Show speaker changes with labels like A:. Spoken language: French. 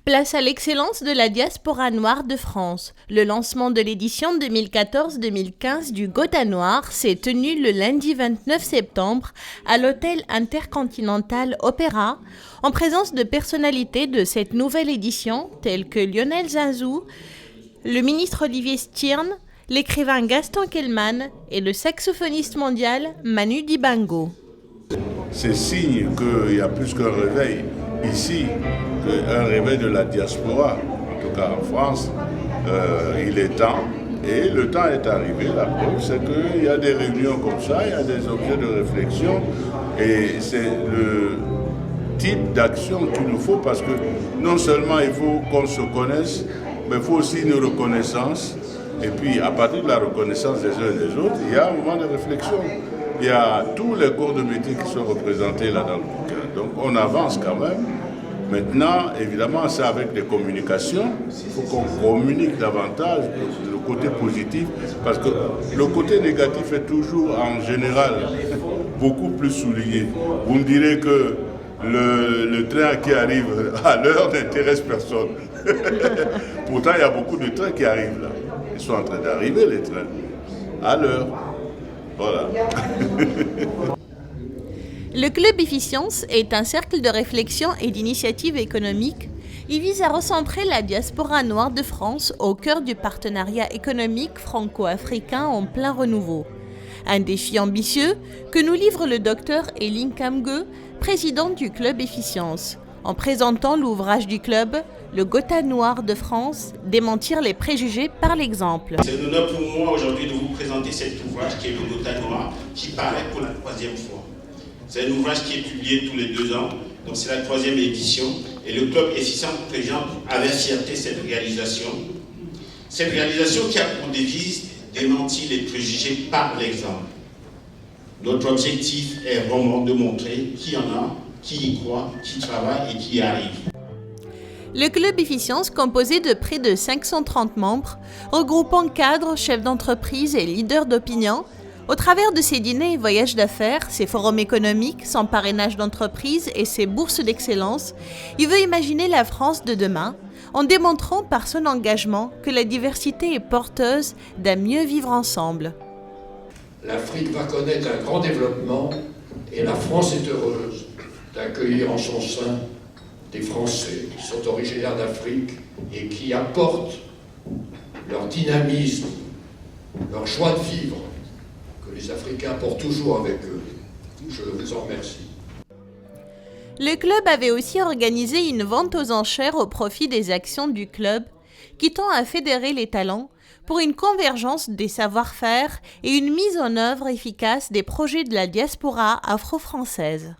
A: Place à l'excellence de la diaspora noire de France. Le lancement de l'édition 2014-2015 du Gotha Noir s'est tenu le lundi 29 septembre à l'hôtel Intercontinental Opéra, en présence de personnalités de cette nouvelle édition telles que Lionel Zinsou, le ministre Olivier Stirn, l'écrivain Gaston Kellman et le saxophoniste mondial Manu Dibango.
B: C'est signe qu'il y a plus qu'un réveil ici, qu'un réveil de la diaspora. En tout cas en France, il est temps, et le temps est arrivé. La preuve, c'est qu'il y a des réunions comme ça, il y a des objets de réflexion, et c'est le type d'action qu'il nous faut, parce que non seulement il faut qu'on se connaisse, mais il faut aussi une reconnaissance. Et puis, à partir de la reconnaissance des uns et des autres, il y a un moment de réflexion. Il y a tous les corps de métier qui sont représentés là dans le bouquin. Donc, on avance quand même. Maintenant, évidemment, c'est avec des communications. Il faut qu'on communique davantage le côté positif, parce que le côté négatif est toujours, en général, beaucoup plus souligné. Vous me direz que le train qui arrive à l'heure n'intéresse personne. Pourtant, il y a beaucoup de trains qui arrivent là. Ils sont en train d'arriver, les trains, à l'heure. Voilà.
A: Le Club Efficience est un cercle de réflexion et d'initiative économique. Il vise à recentrer la diaspora noire de France au cœur du partenariat économique franco-africain en plein renouveau. Un défi ambitieux que nous livre le docteur Eline Kamge, président du Club Efficience, en présentant l'ouvrage du club, Le Gotha Noir de France, démentir les préjugés par l'exemple.
C: C'est un honneur pour moi aujourd'hui de vous présenter cet ouvrage qui est Le Gotha Noir, qui paraît pour la 3e fois. C'est un ouvrage qui est publié tous les 2 ans, donc c'est la 3e édition, et le Club Efficience présente avec fierté cette réalisation. Cette réalisation qui a pour devise démentir les préjugés par l'exemple. Notre objectif est vraiment de montrer qui en a, qui y croit, qui travaille et qui y arrive.
A: Le Club Efficience, composé de près de 530 membres, regroupant cadres, chefs d'entreprise et leaders d'opinion, au travers de ses dîners et voyages d'affaires, ses forums économiques, son parrainage d'entreprise et ses bourses d'excellence, il veut imaginer la France de demain, en démontrant par son engagement que la diversité est porteuse d'un mieux vivre ensemble.
D: L'Afrique va connaître un grand développement et la France est heureuse d'accueillir en son sein des Français qui sont originaires d'Afrique et qui apportent leur dynamisme, leur joie de vivre, que les Africains portent toujours avec eux. Je vous en remercie.
A: Le club avait aussi organisé une vente aux enchères au profit des actions du club, qui tend à fédérer les talents pour une convergence des savoir-faire et une mise en œuvre efficace des projets de la diaspora afro-française.